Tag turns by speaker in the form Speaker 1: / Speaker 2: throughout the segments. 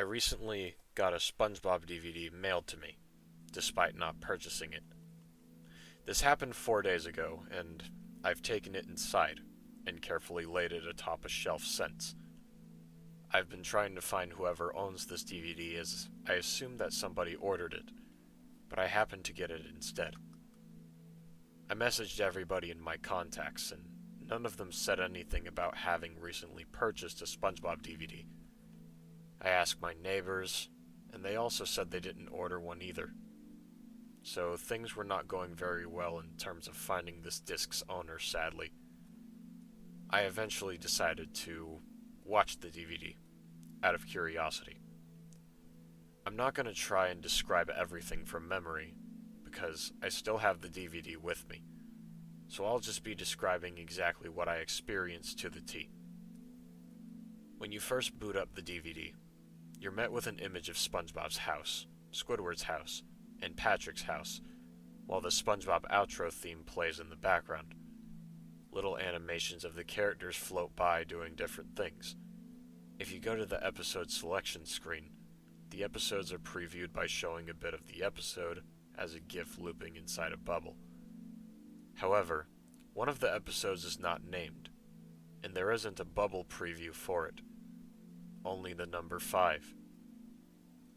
Speaker 1: recently got a SpongeBob DVD mailed to me, despite not purchasing it. This happened 4 days ago, and I've taken it inside and carefully laid it atop a shelf since. I've been trying to find whoever owns this DVD as I assume that somebody ordered it, but I happened to get it instead. I messaged everybody in my contacts, and none of them said anything about having recently purchased a SpongeBob DVD. I asked my neighbors, and they also said they didn't order one either. So things were not going very well in terms of finding this disc's owner, sadly. I eventually decided to watch the DVD, out of curiosity. I'm not going to try and describe everything from memory, because I still have the DVD with me, so I'll just be describing exactly what I experienced to the T. When you first boot up the DVD, you're met with an image of SpongeBob's house, Squidward's house, and Patrick's house, while the SpongeBob outro theme plays in the background. Little animations of the characters float by doing different things. If you go to the episode selection screen, the episodes are previewed by showing a bit of the episode as a GIF looping inside a bubble. However, one of the episodes is not named, and there isn't a bubble preview for it, only the number 5.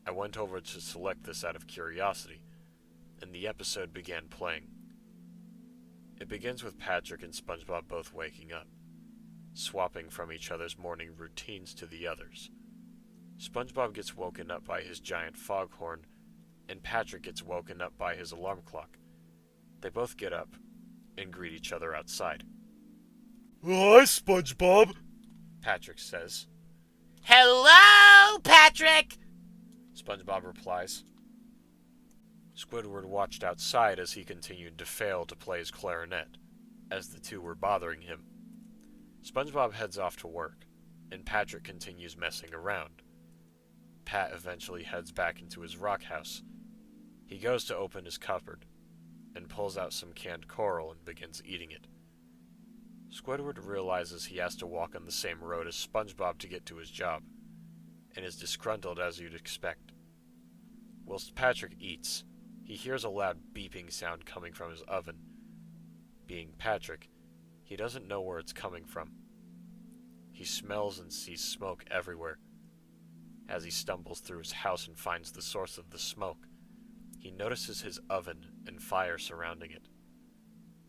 Speaker 1: I went over to select this out of curiosity, and the episode began playing. It begins with Patrick and SpongeBob both waking up, swapping from each other's morning routines to the others. SpongeBob gets woken up by his giant foghorn, and Patrick gets woken up by his alarm clock. They both get up and greet each other outside.
Speaker 2: Hi, SpongeBob,
Speaker 1: Patrick says.
Speaker 3: Hello, Patrick!
Speaker 1: SpongeBob replies. Squidward watched outside as he continued to fail to play his clarinet, as the two were bothering him. SpongeBob heads off to work, and Patrick continues messing around. Pat eventually heads back into his rock house. He goes to open his cupboard, and pulls out some canned coral and begins eating it. Squidward realizes he has to walk on the same road as SpongeBob to get to his job, and is disgruntled as you'd expect. Whilst Patrick eats, he hears a loud beeping sound coming from his oven. Being Patrick, he doesn't know where it's coming from. He smells and sees smoke everywhere. As he stumbles through his house and finds the source of the smoke, he notices his oven and fire surrounding it.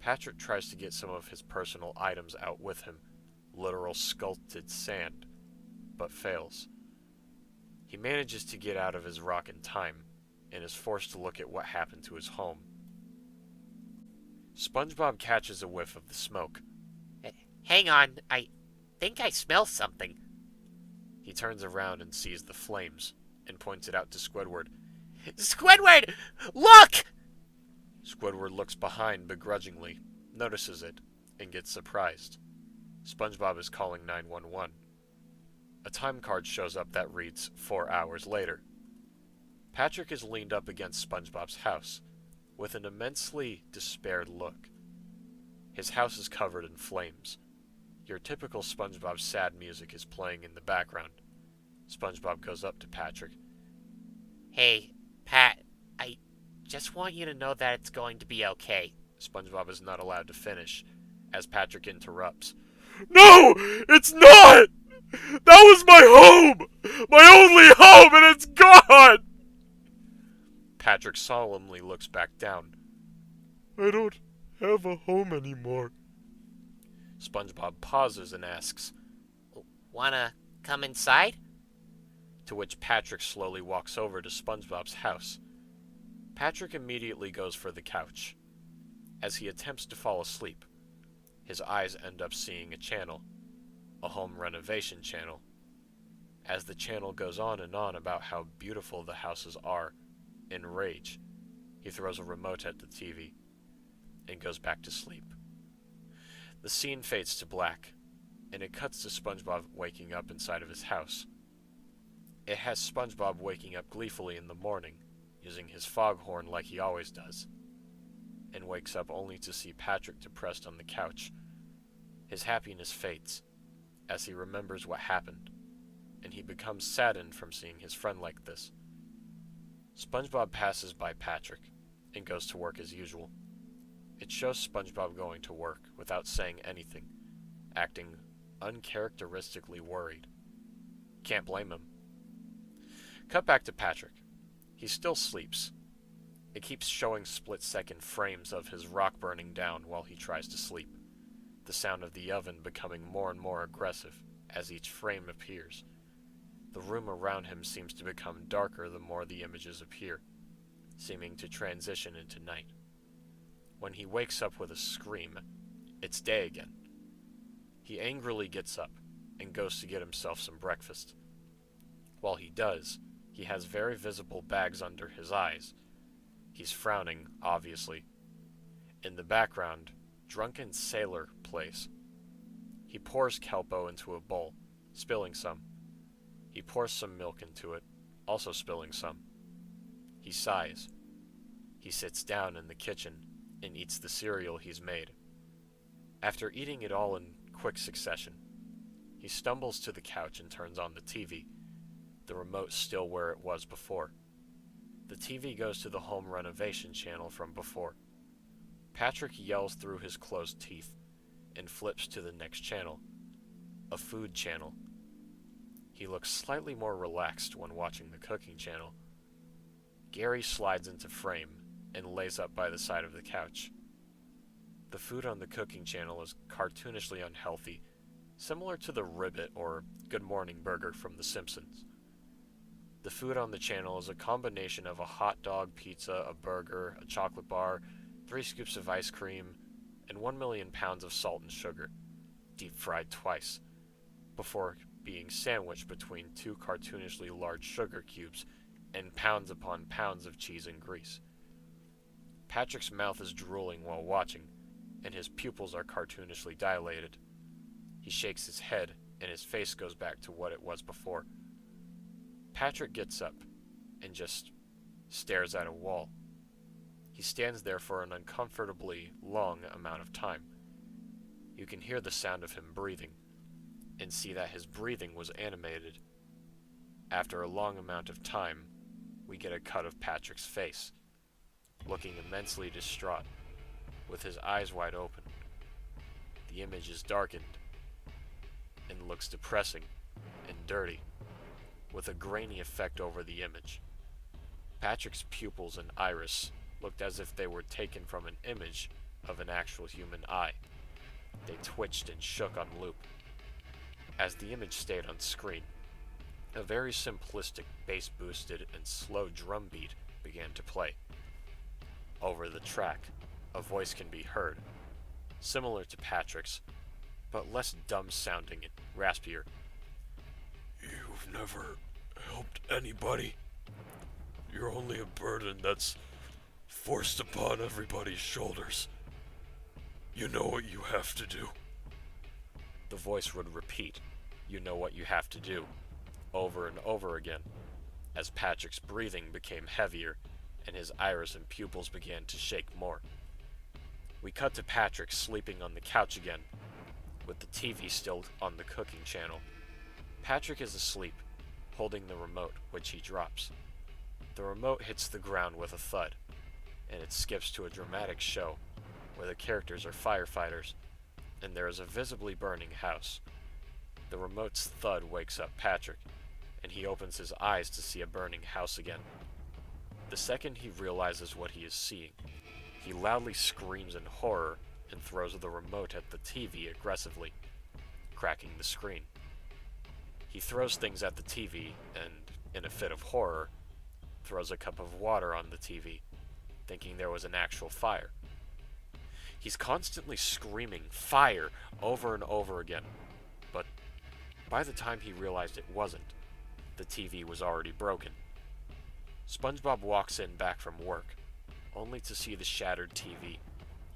Speaker 1: Patrick tries to get some of his personal items out with him, literal sculpted sand, but fails. He manages to get out of his rock in time, and is forced to look at what happened to his home. SpongeBob catches a whiff of the smoke.
Speaker 3: Hang on, I think I smell something.
Speaker 1: He turns around and sees the flames, and points it out to Squidward.
Speaker 3: Squidward, look!
Speaker 1: Squidward looks behind begrudgingly, notices it, and gets surprised. SpongeBob is calling 911. A time card shows up that reads 4 hours later. Patrick is leaned up against SpongeBob's house, with an immensely despaired look. His house is covered in flames. Your typical SpongeBob sad music is playing in the background. SpongeBob goes up to Patrick.
Speaker 3: Hey, Pat, I just want you to know that it's going to be okay.
Speaker 1: SpongeBob is not allowed to finish, as Patrick interrupts.
Speaker 2: No, it's not! That was my home! My only home, and it's gone!
Speaker 1: Patrick solemnly looks back down.
Speaker 2: I don't have a home anymore.
Speaker 1: SpongeBob pauses and asks,
Speaker 3: Wanna come inside?
Speaker 1: to which Patrick slowly walks over to SpongeBob's house. Patrick immediately goes for the couch. As he attempts to fall asleep, his eyes end up seeing a channel, a home renovation channel. As the channel goes on and on about how beautiful the houses are, in rage, he throws a remote at the TV and goes back to sleep. The scene fades to black, and it cuts to SpongeBob waking up inside of his house. It has SpongeBob waking up gleefully in the morning, using his foghorn like he always does, and wakes up only to see Patrick depressed on the couch. His happiness fades, as he remembers what happened. and he becomes saddened from seeing his friend like this. SpongeBob passes by Patrick and goes to work as usual. It shows SpongeBob going to work without saying anything, acting uncharacteristically worried. Can't blame him. Cut back to Patrick. He still sleeps. It keeps showing split-second frames of his rock burning down while he tries to sleep, the sound of the oven becoming more and more aggressive as each frame appears. The room around him seems to become darker the more the images appear, seeming to transition into night. When he wakes up with a scream, it's day again. He angrily gets up and goes to get himself some breakfast. While he does, he has very visible bags under his eyes. He's frowning, obviously. In the background, Drunken Sailor plays. He pours Kelpo into a bowl, spilling some. He pours some milk into it, also spilling some. He sighs. He sits down in the kitchen and eats the cereal he's made. After eating it all in quick succession, he stumbles to the couch and turns on the TV, the remote still where it was before. The TV goes to the home renovation channel from before. Patrick yells through his closed teeth and flips to the next channel, a food channel. He looks slightly more relaxed when watching the cooking channel. Gary slides into frame and lays up by the side of the couch. The food on the cooking channel is cartoonishly unhealthy, similar to the Ribbit or Good Morning Burger from The Simpsons. The food on the channel is a combination of a hot dog, pizza, a burger, a chocolate bar, 3 scoops of ice cream, and 1 million pounds of salt and sugar, deep fried twice, before being sandwiched between 2 cartoonishly large sugar cubes and pounds upon pounds of cheese and grease. Patrick's mouth is drooling while watching, and his pupils are cartoonishly dilated. He shakes his head, and his face goes back to what it was before. Patrick gets up and just stares at a wall. He stands there for an uncomfortably long amount of time. You can hear the sound of him breathing, and see that his breathing was animated. After a long amount of time, we get a cut of Patrick's face, looking immensely distraught, with his eyes wide open. The image is darkened, and looks depressing and dirty, with a grainy effect over the image. Patrick's pupils and iris looked as if they were taken from an image of an actual human eye. They twitched and shook on loop. As the image stayed on screen, a very simplistic bass-boosted and slow drum beat began to play. Over the track, a voice can be heard, similar to Patrick's, but less dumb-sounding and raspier.
Speaker 2: You've never helped anybody. You're only a burden that's forced upon everybody's shoulders. You know what you have to do.
Speaker 1: The voice would repeat, "You know what you have to do," over and over again, as Patrick's breathing became heavier and his iris and pupils began to shake more. We cut to Patrick sleeping on the couch again, with the TV still on the cooking channel. Patrick is asleep, holding the remote, which he drops. The remote hits the ground with a thud, and it skips to a dramatic show where the characters are firefighters, and there is a visibly burning house. The remote's thud wakes up Patrick, and he opens his eyes to see a burning house again. The second he realizes what he is seeing, he loudly screams in horror and throws the remote at the TV aggressively, cracking the screen. He throws things at the TV and, in a fit of horror, throws a cup of water on the TV, thinking there was an actual fire. He's constantly screaming "fire" over and over again, but by the time he realized it wasn't, the TV was already broken. SpongeBob walks in back from work, only to see the shattered TV,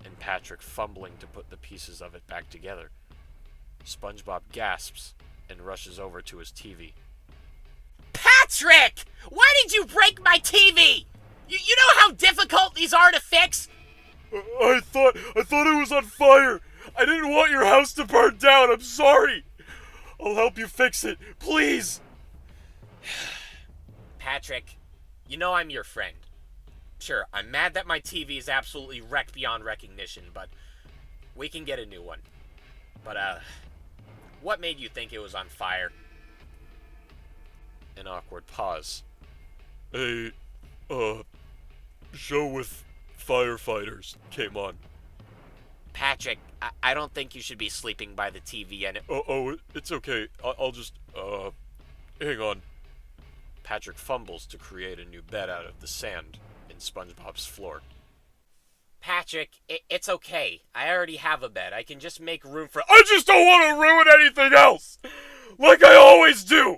Speaker 1: and Patrick fumbling to put the pieces of it back together. SpongeBob gasps and rushes over to his TV.
Speaker 3: Patrick! Why did you break my TV? You know how difficult these are to fix?
Speaker 2: I thought it was on fire. I didn't want your house to burn down. I'm sorry. I'll help you fix it. Please.
Speaker 3: Patrick, you know I'm your friend. Sure, I'm mad that my TV is absolutely wrecked beyond recognition, but we can get a new one. But, what made you think it was on fire?
Speaker 1: An awkward pause.
Speaker 2: A, show with firefighters came on.
Speaker 3: Patrick, I don't think you should be sleeping by the TV and
Speaker 2: It's okay. I'll just, hang on.
Speaker 1: Patrick fumbles to create a new bed out of the sand in SpongeBob's floor.
Speaker 3: Patrick, it's okay. I already have a bed. I can just make room for.
Speaker 2: I just don't want to ruin anything else! Like I always do!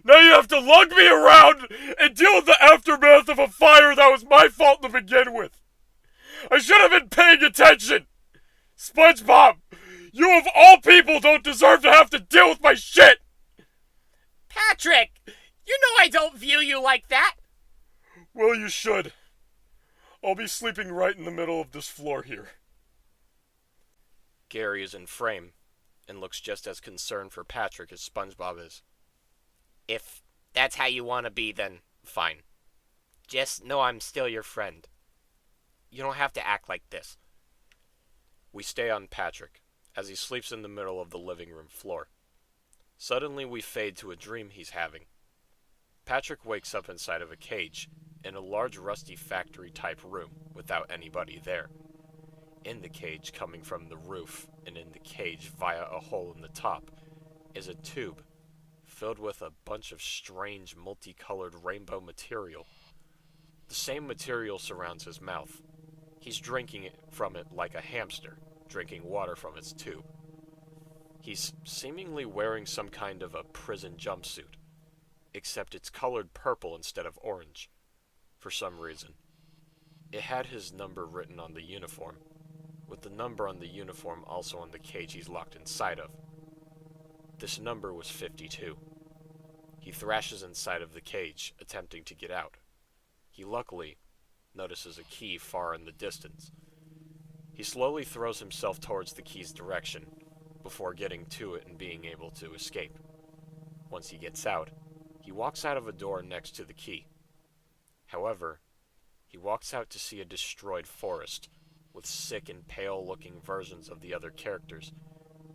Speaker 2: Now you have to lug me around and deal with the aftermath of a fire that was my fault to begin with! I should have been paying attention! SpongeBob! You of all people don't deserve to have to deal with my shit!
Speaker 3: Patrick! You know I don't view you like that!
Speaker 2: Well, you should. I'll be sleeping right in the middle of this floor here.
Speaker 1: Gary is in frame and looks just as concerned for Patrick as SpongeBob is.
Speaker 3: If that's how you want to be, then fine. Just know I'm still your friend. You don't have to act like this.
Speaker 1: We stay on Patrick as he sleeps in the middle of the living room floor. Suddenly we fade to a dream he's having. Patrick wakes up inside of a cage in a large rusty factory-type room without anybody there. In the cage, coming from the roof, and in the cage via a hole in the top, is a tube filled with a bunch of strange multicolored rainbow material. The same material surrounds his mouth. He's drinking from it like a hamster, drinking water from its tube. He's seemingly wearing some kind of a prison jumpsuit, except it's colored purple instead of orange. For some reason. It had his number written on the uniform, with the number on the uniform also on the cage he's locked inside of. This number was 52. He thrashes inside of the cage, attempting to get out. He luckily notices a key far in the distance. He slowly throws himself towards the key's direction, before getting to it and being able to escape. Once he gets out, he walks out of a door next to the key. However, he walks out to see a destroyed forest, with sick and pale-looking versions of the other characters,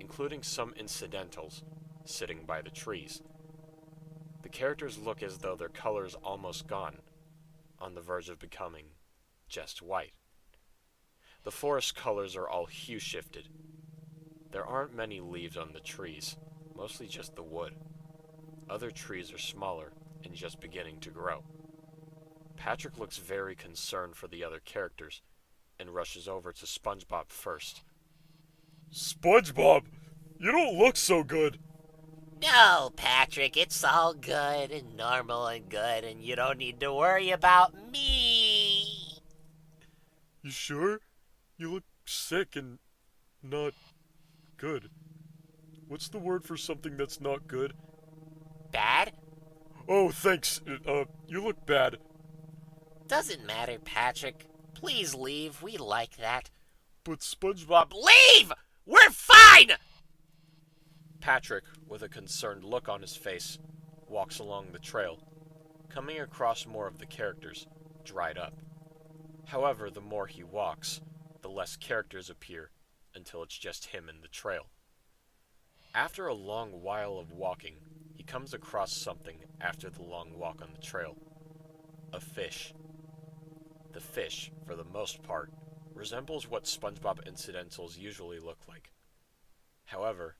Speaker 1: including some incidentals, sitting by the trees. The characters look as though their color is almost gone, on the verge of becoming just white. The forest colors are all hue-shifted. There aren't many leaves on the trees, mostly just the wood. Other trees are smaller and just beginning to grow. Patrick looks very concerned for the other characters, and rushes over to SpongeBob first.
Speaker 2: SpongeBob, you don't look so good.
Speaker 3: No, Patrick, it's all good and normal and good, and you don't need to worry about me.
Speaker 2: You sure? You look sick and not good. What's the word for something that's not good?
Speaker 3: Bad?
Speaker 2: Oh, thanks. You look bad.
Speaker 3: Doesn't matter, Patrick. Please leave. We like that.
Speaker 2: But SpongeBob...
Speaker 3: Leave! We're fine!
Speaker 1: Patrick, with a concerned look on his face, walks along the trail, coming across more of the characters, dried up. However, the more he walks, the less characters appear, until it's just him in the trail. After a long while of walking, he comes across something after the long walk on the trail. A fish. The fish, for the most part, resembles what SpongeBob incidentals usually look like. However,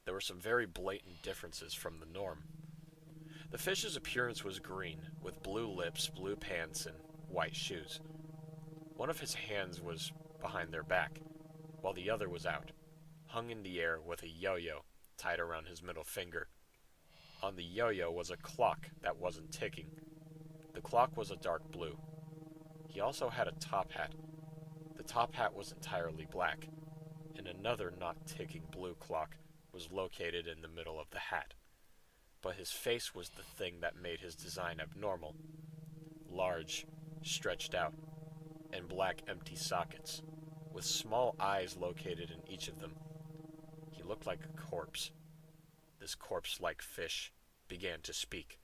Speaker 1: there were some very blatant differences from the norm. The fish's appearance was green, with blue lips, blue pants, and white shoes. One of his hands was behind their back, while the other was out, hung in the air with a yo-yo tied around his middle finger. On the yo-yo was a clock that wasn't ticking. The clock was a dark blue. He also had a top hat. The top hat was entirely black, and another not ticking blue clock was located in the middle of the hat. But his face was the thing that made his design abnormal. Large, stretched out, and black empty sockets, with small eyes located in each of them. He looked like a corpse. This corpse-like fish began to speak.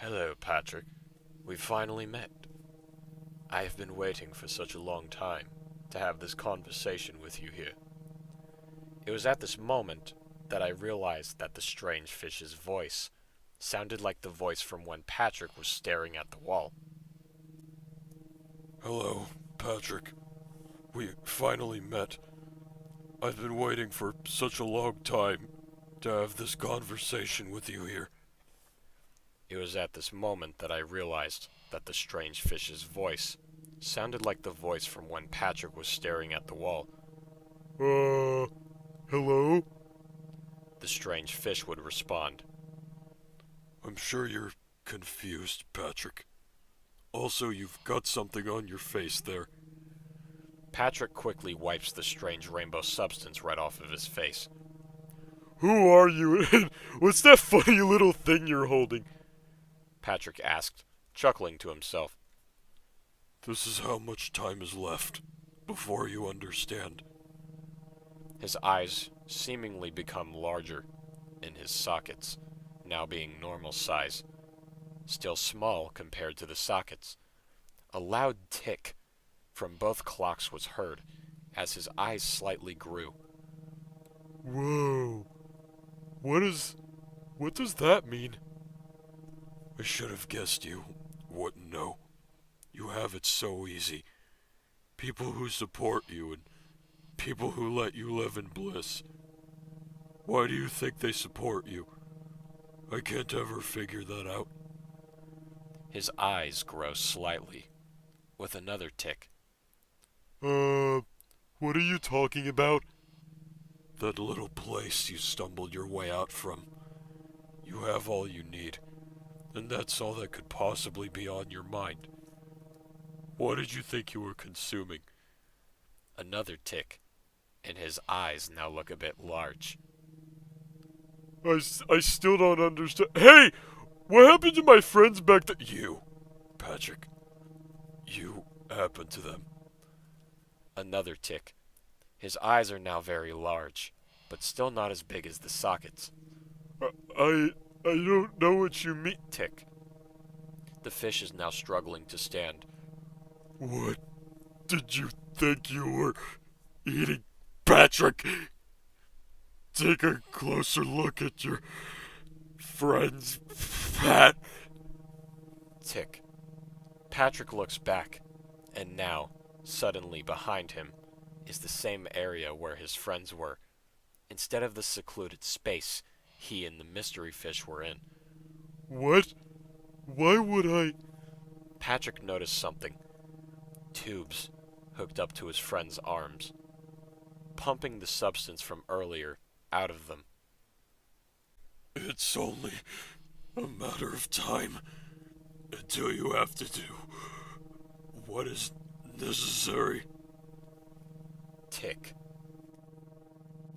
Speaker 1: Hello, Patrick. We finally met. I have been waiting for such a long time to have this conversation with you here. It was at this moment that I realized that the strange fish's voice sounded like the voice from when Patrick was staring at the wall.
Speaker 2: Hello, Patrick. We finally met. I've been waiting for such a long time to have this conversation with you here.
Speaker 1: It was at this moment that I realized that the strange fish's voice sounded like the voice from when Patrick was staring at the wall.
Speaker 2: Hello?
Speaker 1: The strange fish would respond.
Speaker 2: I'm sure you're confused, Patrick. Also, you've got something on your face there.
Speaker 1: Patrick quickly wipes the strange rainbow substance right off of his face.
Speaker 2: Who are you, and what's that funny little thing you're holding?
Speaker 1: Patrick asked, chuckling to himself.
Speaker 2: This is how much time is left before you understand.
Speaker 1: His eyes seemingly become larger in his sockets, now being normal size, still small compared to the sockets. A loud tick from both clocks was heard as his eyes slightly grew.
Speaker 2: Whoa. What does that mean? I should have guessed you wouldn't know. You have it so easy. People who support you and people who let you live in bliss. Why do you think they support you? I can't ever figure that out.
Speaker 1: His eyes grow slightly, with another tick.
Speaker 2: What are you talking about? That little place you stumbled your way out from. You have all you need, and that's all that could possibly be on your mind. What did you think you were consuming?
Speaker 1: Another tick, and his eyes now look a bit large.
Speaker 2: I still don't understand. Hey! What happened to my friends back then? You, Patrick. You happened to them.
Speaker 1: Another tick. His eyes are now very large, but still not as big as the sockets.
Speaker 2: I don't know what you mean.
Speaker 1: Tick. The fish is now struggling to stand.
Speaker 2: What did you think you were eating, Patrick? Take a closer look at your friend's fat.
Speaker 1: Tick. Patrick looks back, and now, suddenly behind him, is the same area where his friends were, instead of the secluded space he and the mystery fish were in.
Speaker 2: What? Why would I?
Speaker 1: Patrick noticed something. Tubes hooked up to his friend's arms, pumping the substance from earlier out of them.
Speaker 2: It's only a matter of time until you have to do what is necessary.
Speaker 1: Tick.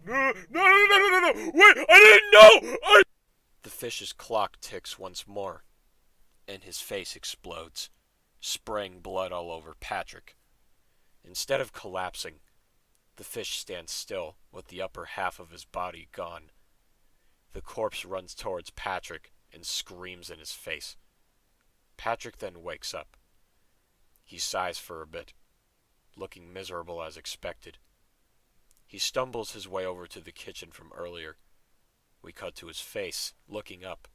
Speaker 2: No! Wait! I didn't know!
Speaker 1: The fish's clock ticks once more, and his face explodes, spraying blood all over Patrick. Instead of collapsing, the fish stands still with the upper half of his body gone. The corpse runs towards Patrick and screams in his face. Patrick then wakes up. He sighs for a bit, looking miserable as expected. He stumbles his way over to the kitchen from earlier. We cut to his face, looking up,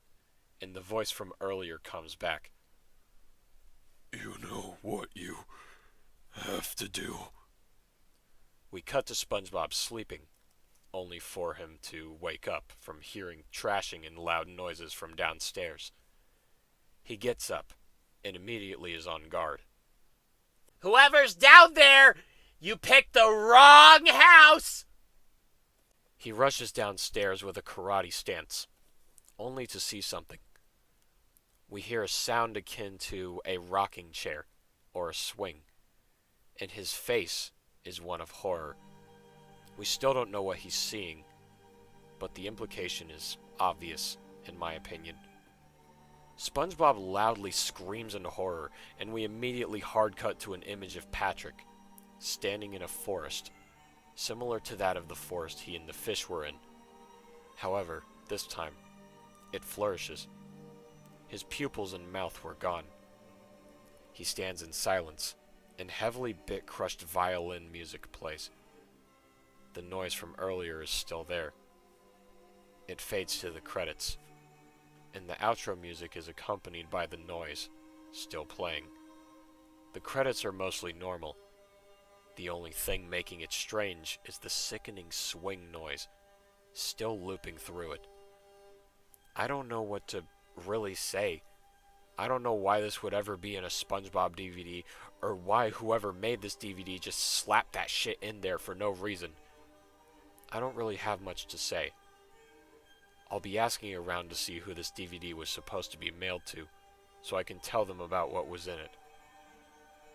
Speaker 1: and the voice from earlier comes back.
Speaker 2: You know what you have to do.
Speaker 1: We cut to SpongeBob sleeping, only for him to wake up from hearing trashing and loud noises from downstairs. He gets up and immediately is on guard.
Speaker 3: Whoever's down there, you picked the wrong house!
Speaker 1: He rushes downstairs with a karate stance, only to see something. We hear a sound akin to a rocking chair or a swing, and his face is one of horror. We still don't know what he's seeing, but the implication is obvious, in my opinion. SpongeBob loudly screams in horror, and we immediately hard cut to an image of Patrick, standing in a forest, similar to that of the forest he and the fish were in. However, this time, it flourishes. His pupils and mouth were gone. He stands in silence, and heavily bit-crushed violin music plays. The noise from earlier is still there. It fades to the credits, and the outro music is accompanied by the noise, still playing. The credits are mostly normal. The only thing making it strange is the sickening swing noise, still looping through it. I don't know what to really say. I don't know why this would ever be in a SpongeBob DVD, or why whoever made this DVD just slapped that shit in there for no reason. I don't really have much to say. I'll be asking around to see who this DVD was supposed to be mailed to, so I can tell them about what was in it.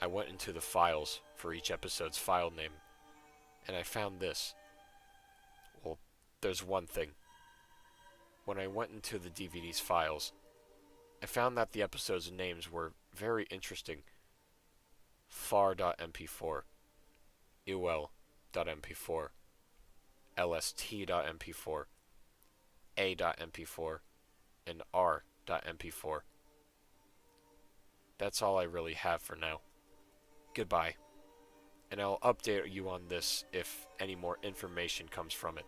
Speaker 1: I went into the files for each episode's file name, and I found this. Well, there's one thing. When I went into the DVD's files, I found that the episodes' names were very interesting. far.mp4, ul.mp4, lst.mp4, a.mp4, and r.mp4. That's all I really have for now. Goodbye, and I'll update you on this if any more information comes from it.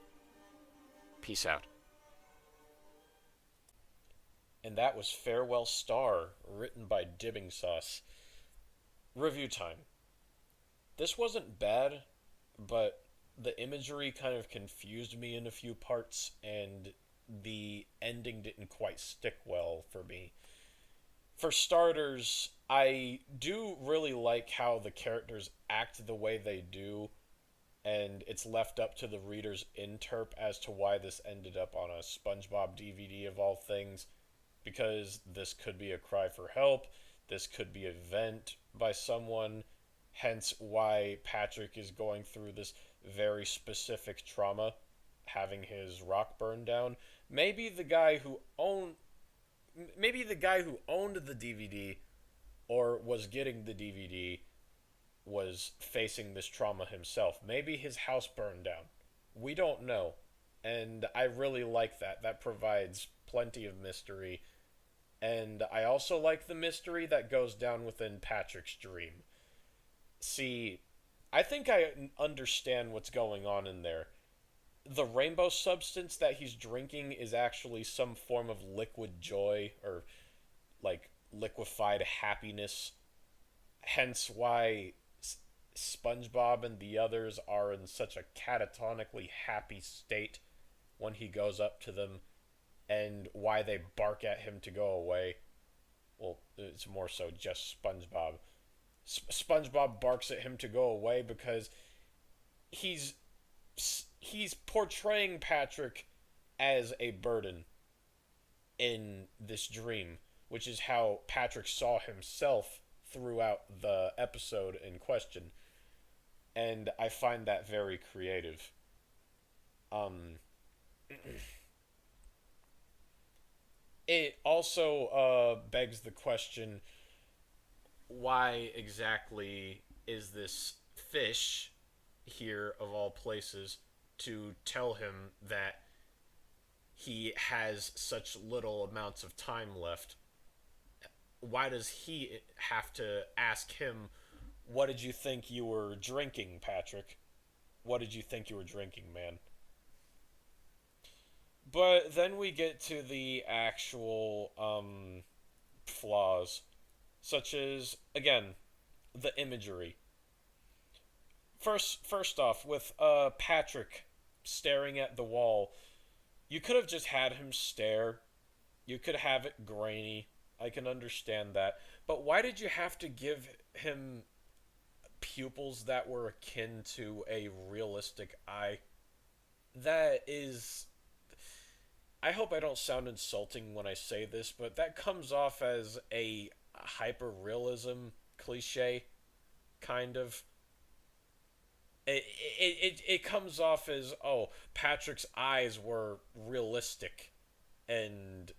Speaker 1: Peace out. And that was Farewell Star, written by dibbingsauce. Review time. This wasn't bad, but the imagery kind of confused me in a few parts, and the ending didn't quite stick well for me. For starters, I do really like how the characters act the way they do, and it's left up to the reader's interp as to why this ended up on a SpongeBob DVD of all things, because this could be a cry for help, this could be a vent by someone, hence why Patrick is going through this very specific trauma, having his rock burned down. Maybe the guy who owned the DVD or was getting the DVD was facing this trauma himself. Maybe his house burned down. We don't know. And I really like that. That provides plenty of mystery. And I also like the mystery that goes down within Patrick's dream. See, I think I understand what's going on in there. The rainbow substance that he's drinking is actually some form of liquid joy, or like liquefied happiness. Hence why SpongeBob and the others are in such a catatonically happy state when he goes up to them, and why they bark at him to go away. Well, it's more so just SpongeBob. SpongeBob barks at him to go away because he's portraying Patrick as a burden in this dream, which is how Patrick saw himself throughout the episode in question. And I find that very creative. It also begs the question, why exactly is this fish here, of all places, to tell him that he has such little amounts of time left? Why does he have to ask him, what did you think you were drinking, Patrick? What did you think you were drinking, man? But then we get to the actual flaws, such as, again, the imagery. First off, with Patrick staring at the wall, you could have just had him stare. You could have it grainy. I can understand that. But why did you have to give him pupils that were akin to a realistic eye? That is... I hope I don't sound insulting when I say this, but that comes off as a hyper-realism cliche, kind of. It comes off as, oh, Patrick's eyes were realistic, and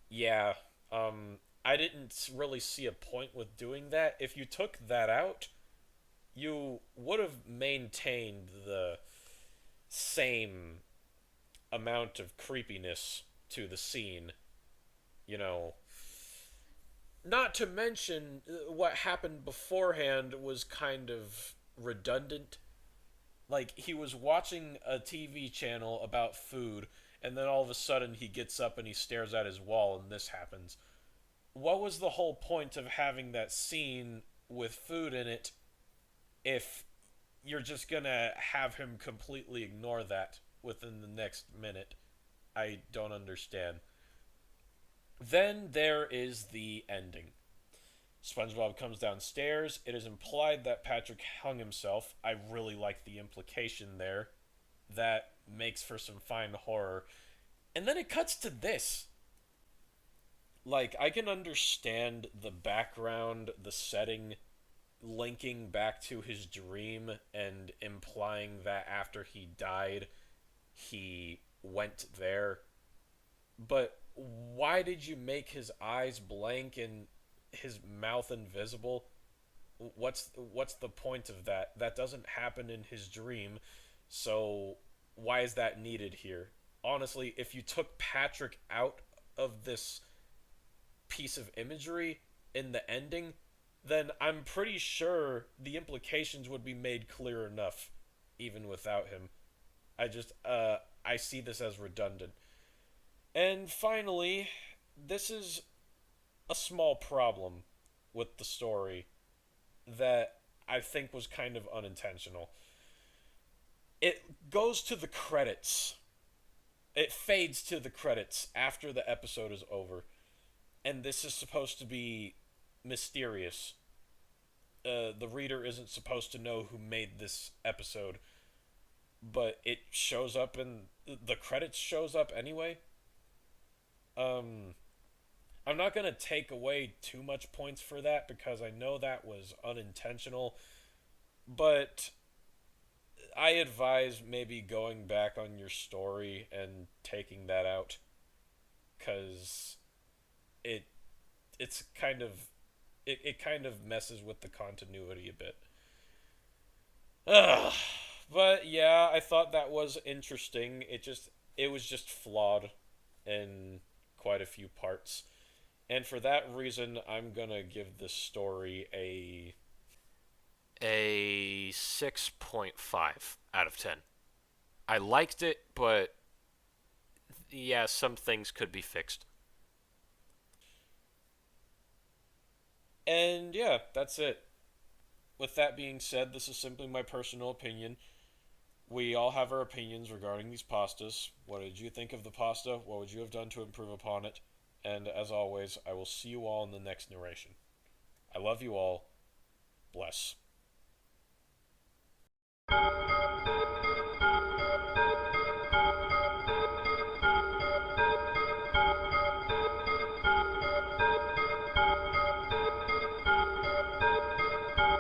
Speaker 1: yeah, I didn't really see a point with doing that. If you took that out, you would have maintained the same amount of creepiness to the scene you know, not to mention what happened beforehand was kind of redundant. Like, he was watching a TV channel about food, and then all of a sudden he gets up and he stares at his wall, and this happens. What was the whole point of having that scene with food in it if you're just gonna have him completely ignore that within the next minute? I don't understand. Then there is the ending. SpongeBob comes downstairs. It is implied that Patrick hung himself. I really like the implication there. That makes for some fine horror. And then it cuts to this. Like, I can understand the background, the setting, linking back to his dream and implying that after he died, he went there. But why did you make his eyes blank and his mouth invisible? What's the point of that? That doesn't happen in his dream. So why is that needed here? Honestly, if you took Patrick out of this piece of imagery in the ending, then I'm pretty sure the implications would be made clear enough even without him. I see this as redundant. And finally, this is a small problem with the story that I think was kind of unintentional. It goes to the credits. It fades to the credits after the episode is over. And this is supposed to be mysterious. The reader isn't supposed to know who made this episode, but it shows up in the credits shows up anyway. Um, I'm not gonna take away too much points for that because I know that was unintentional, but I advise maybe going back on your story and taking that out because it it's kind of it kind of messes with the continuity a bit. Ugh. But yeah, I thought that was interesting. It was just flawed in quite a few parts. And for that reason, I'm gonna give this story a 6.5 out of 10. I liked it, but yeah, some things could be fixed. And yeah, that's it. With that being said, this is simply my personal opinion. We all have our opinions regarding these pastas. What did you think of the pasta? What would you have done to improve upon it? And as always, I will see you all in the next narration. I love you all. Bless.